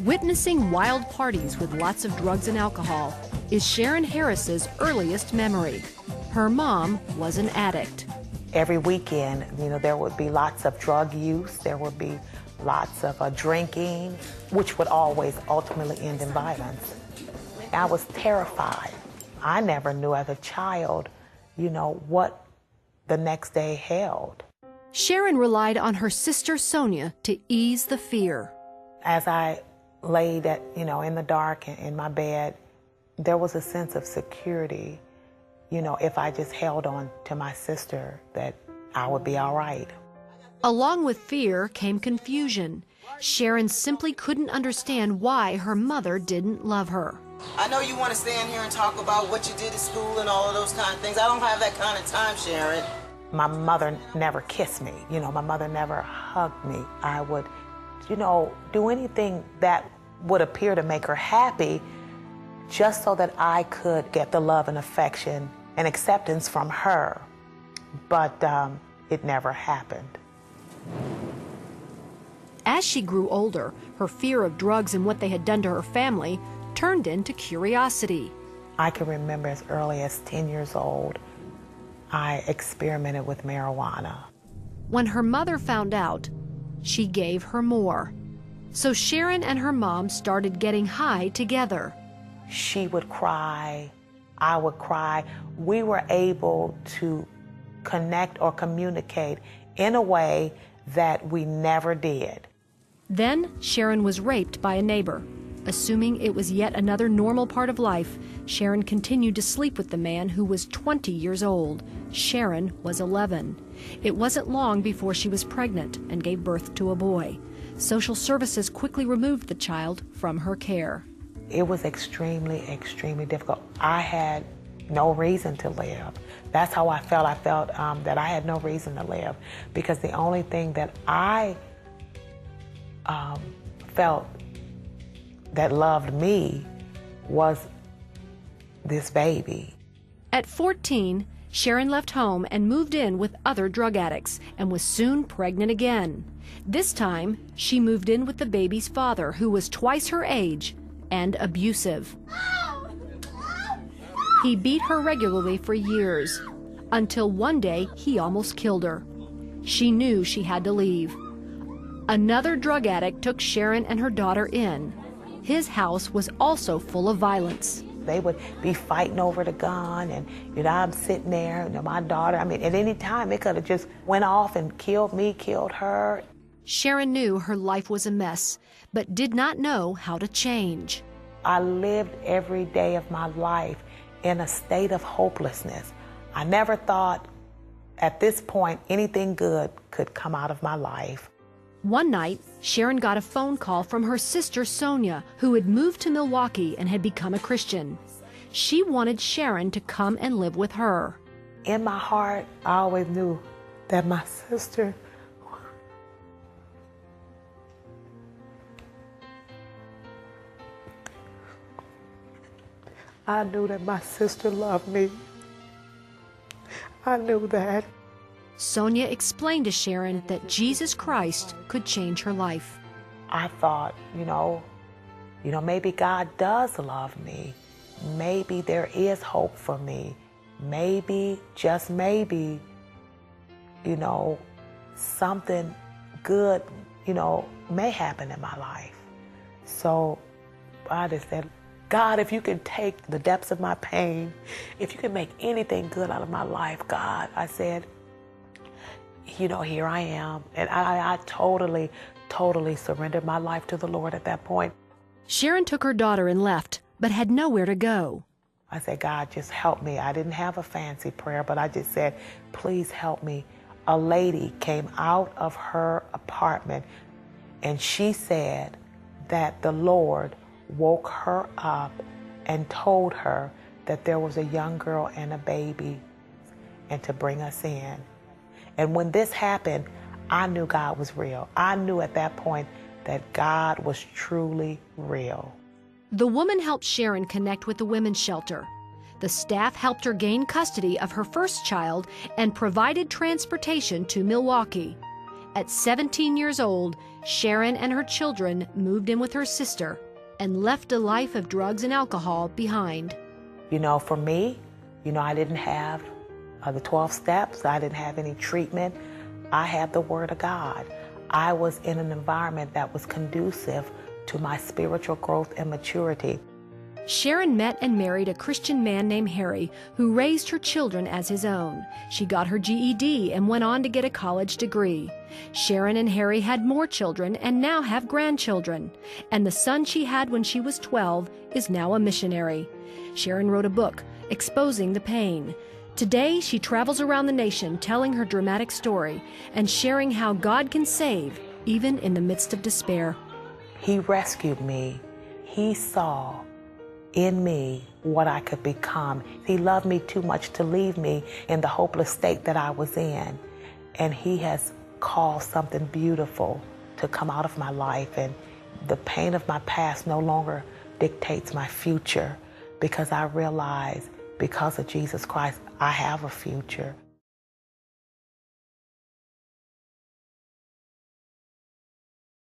Witnessing wild parties with lots of drugs and alcohol is Sharon Harris's earliest memory. Her mom was an addict. Every weekend, there would be lots of drug use, there would be lots of drinking, which would always ultimately end in violence. I was terrified. I never knew as a child, what the next day held. Sharon relied on her sister Sonia to ease the fear. As I laid in the dark in my bed, there was a sense of security, if I just held on to my sister, that I would be all right. Along with fear came confusion. Sharon simply couldn't understand why her mother didn't love her. I know you want to stand here and talk about what you did at school and all of those kind of things. I don't have that kind of time, Sharon. My mother never kissed me. My mother never hugged me. I would, do anything that would appear to make her happy just so that I could get the love and affection and acceptance from her. But it never happened. As she grew older, her fear of drugs and what they had done to her family turned into curiosity. I can remember as early as 10 years old, I experimented with marijuana. When her mother found out, she gave her more. So Sharon and her mom started getting high together. She would cry, I would cry. We were able to connect or communicate in a way that we never did. Then Sharon was raped by a neighbor. Assuming it was yet another normal part of life, Sharon continued to sleep with the man who was 20 years old. Sharon was 11. It wasn't long before she was pregnant and gave birth to a boy. Social services quickly removed the child from her care. It was extremely, extremely difficult. I had no reason to live. That's how I felt. I felt that I had no reason to live, because the only thing that I felt that loved me was this baby. At 14, Sharon left home and moved in with other drug addicts and was soon pregnant again. This time, she moved in with the baby's father, who was twice her age and abusive. He beat her regularly for years, until one day he almost killed her. She knew she had to leave. Another drug addict took Sharon and her daughter in. His house was also full of violence. They would be fighting over the gun, and I'm sitting there, my daughter, at any time it could have just went off and killed me, killed her. Sharon knew her life was a mess, but did not know how to change. I lived every day of my life in a state of hopelessness. I never thought at this point anything good could come out of my life. One night, Sharon got a phone call from her sister Sonia, who had moved to Milwaukee and had become a Christian. She wanted Sharon to come and live with her. In my heart, I always knew that my sister loved me. I knew that. Sonia explained to Sharon that Jesus Christ could change her life. I thought, maybe God does love me. Maybe there is hope for me. Maybe, just maybe, something good, may happen in my life. So I just said, God, if you can take the depths of my pain, if you can make anything good out of my life, God, I said, here I am. And I totally, totally surrendered my life to the Lord at that point. Sharon took her daughter and left, but had nowhere to go. I said, God, just help me. I didn't have a fancy prayer, but I just said, please help me. A lady came out of her apartment, and she said that the Lord woke her up and told her that there was a young girl and a baby and to bring us in. And when this happened, I knew God was real. I knew at that point that God was truly real. The woman helped Sharon connect with the women's shelter. The staff helped her gain custody of her first child and provided transportation to Milwaukee. At 17 years old, Sharon and her children moved in with her sister and left a life of drugs and alcohol behind. For me, I didn't have the 12 steps. I didn't have any treatment. I had the Word of God. I was in an environment that was conducive to my spiritual growth and maturity. Sharon met and married a Christian man named Harry who raised her children as his own. She got her GED and went on to get a college degree. Sharon and Harry had more children and now have grandchildren. And the son she had when she was 12 is now a missionary. Sharon wrote a book, Exposing the Pain. Today, she travels around the nation telling her dramatic story and sharing how God can save, even in the midst of despair. He rescued me. He saw in me what I could become. He loved me too much to leave me in the hopeless state that I was in. And He has caused something beautiful to come out of my life. And the pain of my past no longer dictates my future, because I realize, because of Jesus Christ, I have a future.